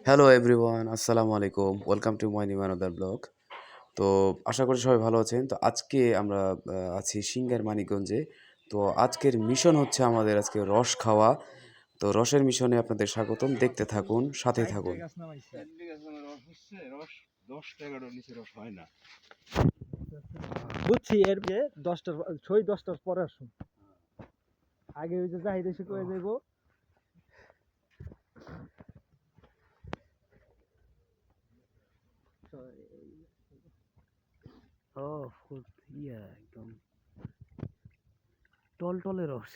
Hello everyone, আসসালামু আলাইকুম। Welcome to my new another blog. তো আশা করি সবাই ভালো আছেন। তো আজকে আমরা আছি সিংহের মানিকগঞ্জে। তো আজকের মিশন হচ্ছে আমাদের আজকে রস খাওয়া। তো রসের মিশনে আপনাদের স্বাগতম। দেখতে থাকুন, সাথে থাকুন। বুঝছি এর যে 10টার ছয় 10টার পরে আসুন আগে ওই যে যাই দেশে কয়ে যাইব ও ইয়া একদম টলটলে রস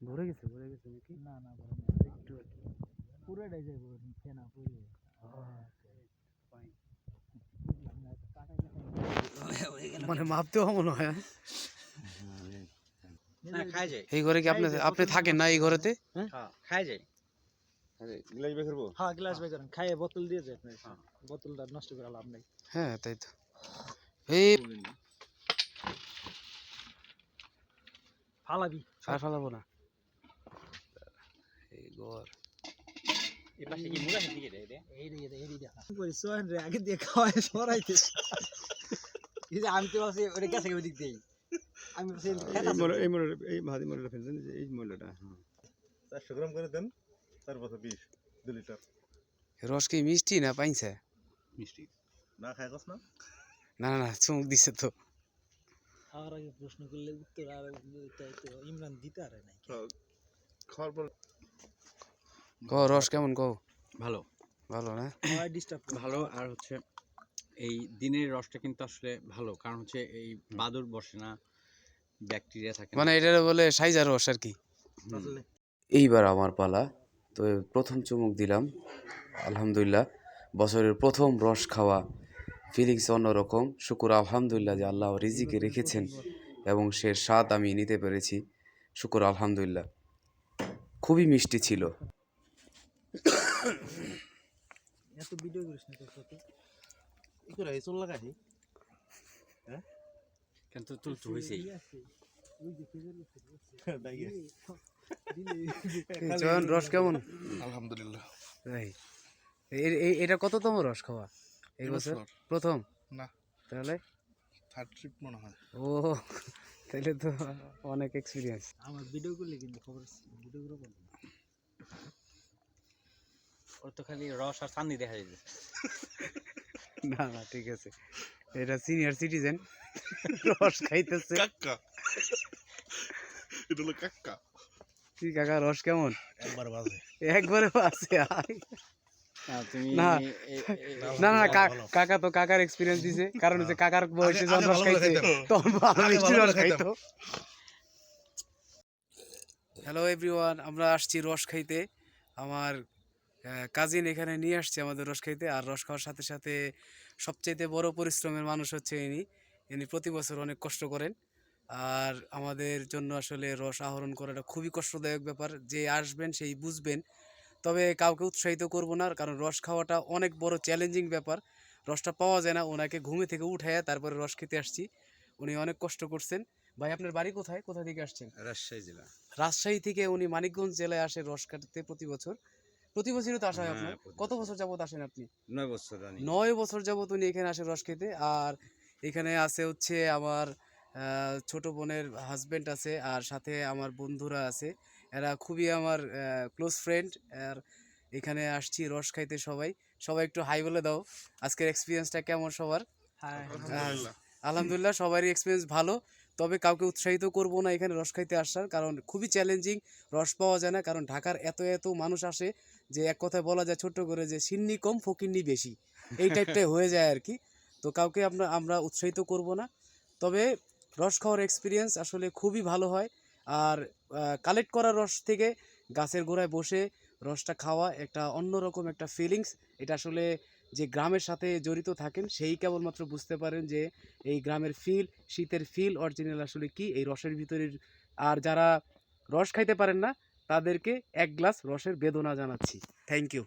ভরে গেছে নাকি না না ভরে না একটু পুরোটাই যাইব ফেনা পুরো মানে মাপতেও মনে হয় না খাই যায় এই ঘরে কি আপনি আপনি থাকেন না এই ঘরেতে? হ্যাঁ খাই যায় গ্লাস বের করবো। হ্যাঁ গ্লাস বের করেন খাইয়ে বোতল দিয়ে যায় আপনার বোতলটা নষ্ট করে লাভ নাই হ্যাঁ তাই তো। এই ফালাবি আর ফালাবো না। এই ঘর এই পাশে কি মুলা দিকে রে এই দেখা করি সোহেন রে আগে দিয়ে খাওয়ায় সরাইতে এই যে আমি তো আছে ওরে কাছে ওদিক দেই আমি এই ভাদি মডেলটা ফেলছেন যে এই মডেলটা 400 গ্রাম করে দেন 4 বছর 20 2 লিটার রস কি মিষ্টি না পাইছে? মিষ্টি না খায় কস না না না না, চুমুক দিছে তো। আর আগে প্রশ্ন করলে উত্তর আর তো ইমরান দিতে পারে নাই খাওয়ার পর রস কেমন কও? ভালো ভালো না? হয় ডিস্টার্ব ভালো আর হচ্ছে এই দিনের রসটা কিন্তু আসলে ভালো, কারণ হচ্ছে এই বাদুড় বসে না, ব্যাকটেরিয়া থাকে মানে না। এটা বলে সাইজার রস আর কি। আসলে এইবার আমার পালা। তো প্রথম চুমুক দিলাম, আলহামদুলিল্লাহ। বছরের প্রথম রস খাওয়া, ফিলিংস অন্যরকম। শুকুর আলহামদুলিল্লাহ যে আল্লাহ রিজিকে রেখেছেন এবং সে স্বাদ আমি নিতে পেরেছি। শুকুর আলহামদুলিল্লাহ। খুবই মিষ্টি ছিল। এত ভিডিও করিস না তো কি করে চল লাগাই কিন্তু তুলতে হয়েছে ওই যে খেজুর ডাইগে জয়ন, রস কেমন? আলহামদুলিল্লাহ তাই এটা কততম রস খাওয়া এই বছর? প্রথম না, তাহলে থার্ড ট্রিপ মনে হয়। ও, তাহলে তো অনেক এক্সপিরিয়েন্স। আমার ভিডিও করলে কিন্তু খবর ভিডিও করে বলবো ওর তো খালি রস আর চান্দি দেখা যায়। না না, ঠিক আছে। এটা সিনিয়র সিটিজেন রস খাইতেছে। কাক্কা এটা হলো কাক্কা। কি কাকা, রস কেমন? একবার বাজে একবারে আছে। তুমি না না না, কাকা তো কাকার এক্সপিরিয়েন্স দিছে, কারণ হচ্ছে কাকার বয়সে যখন রস খাইছে তখন ভালো মিষ্টি রস খাইতো। হ্যালো এভরিওয়ান, আমরা আসছি রস খাইতে। আমার কাজিন এখানে নিয়ে আসছে আমাদের রস খাইতে। আর রস খাওয়ার সাথে সাথে সবচাইতে বড় পরিশ্রমের মানুষ হচ্ছে ইনি প্রতি বছর অনেক কষ্ট করেন। আর আমাদের জন্য আসলে রস আহরণ করাটা খুবই কষ্টদায়ক ব্যাপার। যে আসবেন সেই বুঝবেন। তবে কাউকে উৎসাহিত করব না, কারণ রস খাওয়াটা অনেক বড় চ্যালেঞ্জিং ব্যাপার। রসটা পাওয়া যায় না। ওনাকে ঘুমে থেকে উঠাইয়া তারপরে রস খেতে আসছি। উনি অনেক কষ্ট করছেন। ভাই, আপনার বাড়ি কোথায়, কোথা থেকে আসছেন? রাজশাহী জেলা। রাজশাহী থেকে উনি মানিকগঞ্জ জেলায় আসে রস কাটতে প্রতি বছর। প্রতি বছরই তো আসা হয় আপনার? প্রতি কত বছর। বছর যাবত আসেন আপনি? 9 বছর রানি। 9 বছর যাবত উনি এখানে আসে রস খেতে। আর এখানে আছে হচ্ছে আমার ছোট বোনের হাজবেন্ড আছে, আর সাথে আমার বন্ধুরা আছে। এরা খুবই আমার ক্লোজ ফ্রেন্ড। আর এখানে আসছি রস খাইতে। সবাই সবাই একটু হাই বলে দাও। আজকের এক্সপিরিয়েন্সটা কেমন সবার? আলহামদুলিল্লাহ, সবারই এক্সপিরিয়েন্স ভালো। তবে কাউকে উৎসাহিত করব না এখানে রস খাইতে আসার, কারণ খুবই চ্যালেঞ্জিং। রস পাওয়া যায় না, কারণ ঢাকার এত এত মানুষ আসে যে এক কথায় বলা যায় ছোট্ট করে যে সিন্নি কম ফকিন্নি বেশি, এই টাইপটাই হয়ে যায় আর কি। তো কাউকে আমরা উৎসাহিত করব না। তবে রস খাওয়ার এক্সপিরিয়েন্স আসলে খুবই ভালো হয়। আর কালেক্ট করা রস থেকে গাছের গোড়ায় বসে রসটা খাওয়া একটা অন্যরকম একটা ফিলিংস। এটা আসলে যে গ্রামের সাথে জড়িত থাকেন সেই কেবলমাত্র বুঝতে পারেন যে এই গ্রামের ফিল, শীতের ফিল অরিজিনাল আসলে কি এই রসের ভিতরের। আর যারা রস খাইতে পারেন না তাদেরকে এক গ্লাস রসের বেদনা জানাচ্ছি। Thank you.